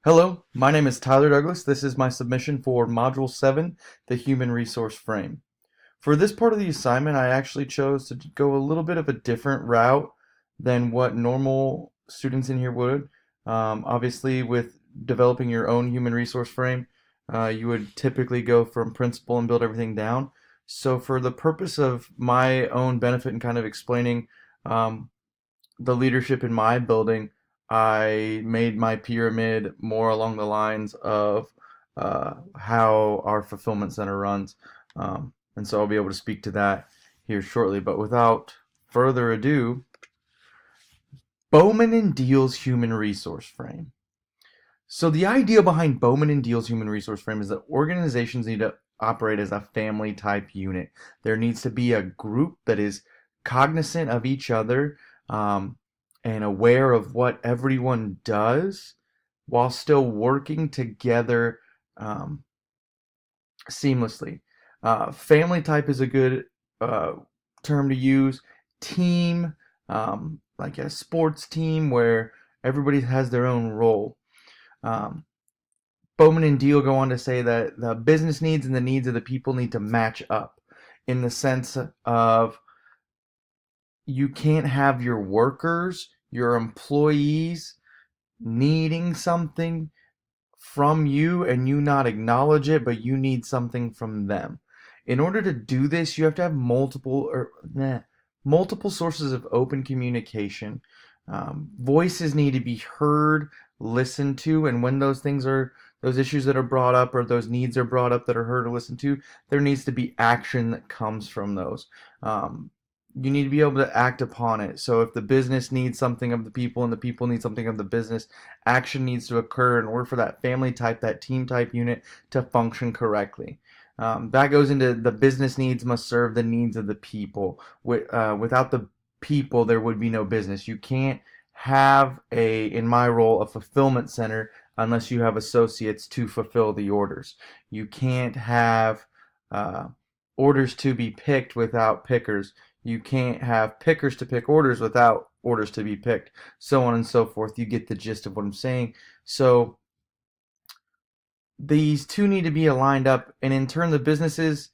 Hello, my name is Tyler Douglas. This is my submission for Module 7, the Human Resource Frame. For this part of the assignment, I actually chose to go a little bit of a different route than what normal students in here would. Obviously, with developing your own human resource frame, you would typically go from principle and build everything down. So for the purpose of my own benefit and kind of explaining um, the leadership in my building, I made my pyramid more along the lines of how our fulfillment center runs. And so I'll be able to speak to that here shortly. But without further ado, Bowman and Deal's human resource frame. So the idea behind Bowman and Deal's human resource frame is that organizations need to operate as a family type unit. There needs to be a group that is cognizant of each other, and aware of what everyone does while still working together um, seamlessly. Family type is a good uh, term to use. Team, like a sports team where everybody has their own role. Um, Bowman and Deal go on to say that the business needs and the needs of the people need to match up in the sense of you can't have your workers, your employees needing something from you and you not acknowledge it, but you need something from them. In order to do this, you have to have multiple sources of open communication. Voices need to be heard, listened to, and when those issues that are brought up or those needs are brought up that are heard or listened to, there needs to be action that comes from those. Um, you need to be able to act upon it. So if the business needs something of the people and the people need something of the business, action needs to occur in order for that family type, that team type unit to function correctly. That goes into the business needs must serve the needs of the people. Without the people, there would be no business. You can't have in my role, a fulfillment center unless you have associates to fulfill the orders. You can't have uh, orders to be picked without pickers. You can't have pickers to pick orders without orders to be picked, so on and so forth. You get the gist of what I'm saying. So these two need to be aligned up, and in turn, the businesses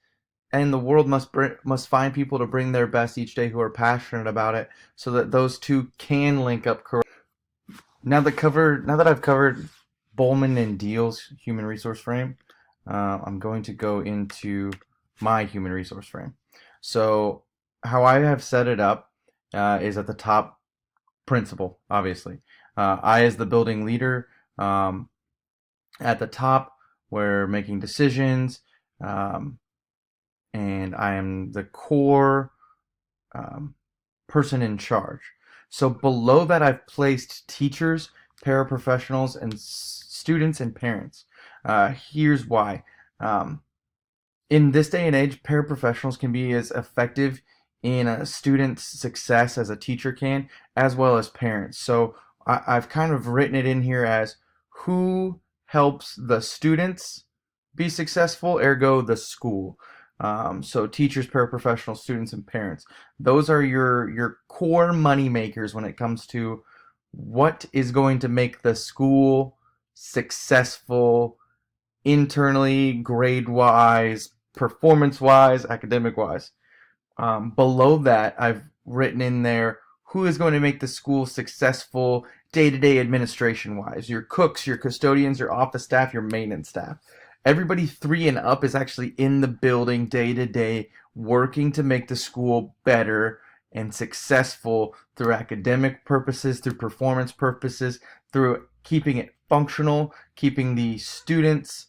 and the world must find people to bring their best each day who are passionate about it, so that those two can link up correctly. Now that I've covered Bowman and Deal's human resource frame, I'm going to go into my human resource frame. So how I have set it up is at the top, principal, obviously. I, as the building leader, at the top, we're making decisions, um, and I am the core um, person in charge. So below that, I've placed teachers, paraprofessionals, and students and parents. Here's why. Um, in this day and age, paraprofessionals can be as effective in a student's success as a teacher can, as well as parents. So I've kind of written it in here as who helps the students be successful, ergo the school. So teachers, paraprofessionals, students, and parents. Those are your core money makers when it comes to what is going to make the school successful internally, grade wise, performance wise, academic wise. Below that, I've written in there who is going to make the school successful day to day administration wise. Your cooks, your custodians, your office staff, your maintenance staff. Everybody three and up is actually in the building day to day working to make the school better and successful through academic purposes, through performance purposes, through keeping it functional, keeping the students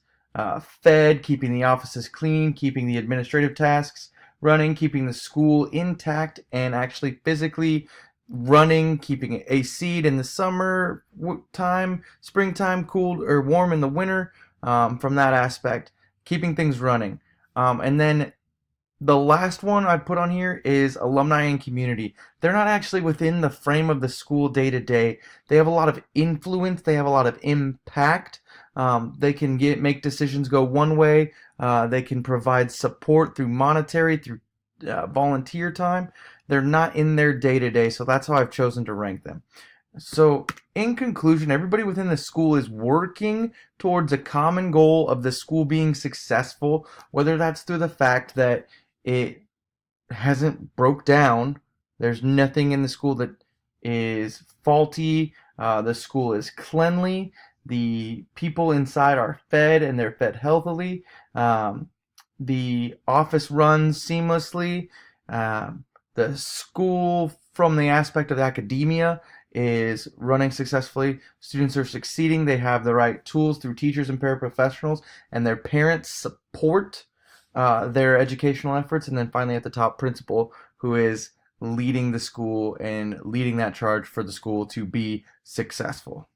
fed, keeping the offices clean, keeping the administrative tasks running, keeping the school intact and actually physically running, keeping it AC'd in the summer time, springtime, cooled or warm in the winter. From that aspect, keeping things running. And then the last one I put on here is alumni and community. They're not actually within the frame of the school day to day. They have a lot of influence. They have a lot of impact. They can make decisions go one way. They can provide support through monetary, through volunteer time. They're not in their day to day, so that's how I've chosen to rank them. So, in conclusion, everybody within the school is working towards a common goal of the school being successful, whether that's through the fact that it hasn't broke down. There's nothing in the school that is faulty. The school is cleanly. The people inside are fed and they're fed healthily. Um, the office runs seamlessly. Um, the school, from the aspect of academia, is running successfully. Students are succeeding. They have the right tools through teachers and paraprofessionals, and their parents support their educational efforts. And then finally, at the top, principal, who is leading the school and leading that charge for the school to be successful.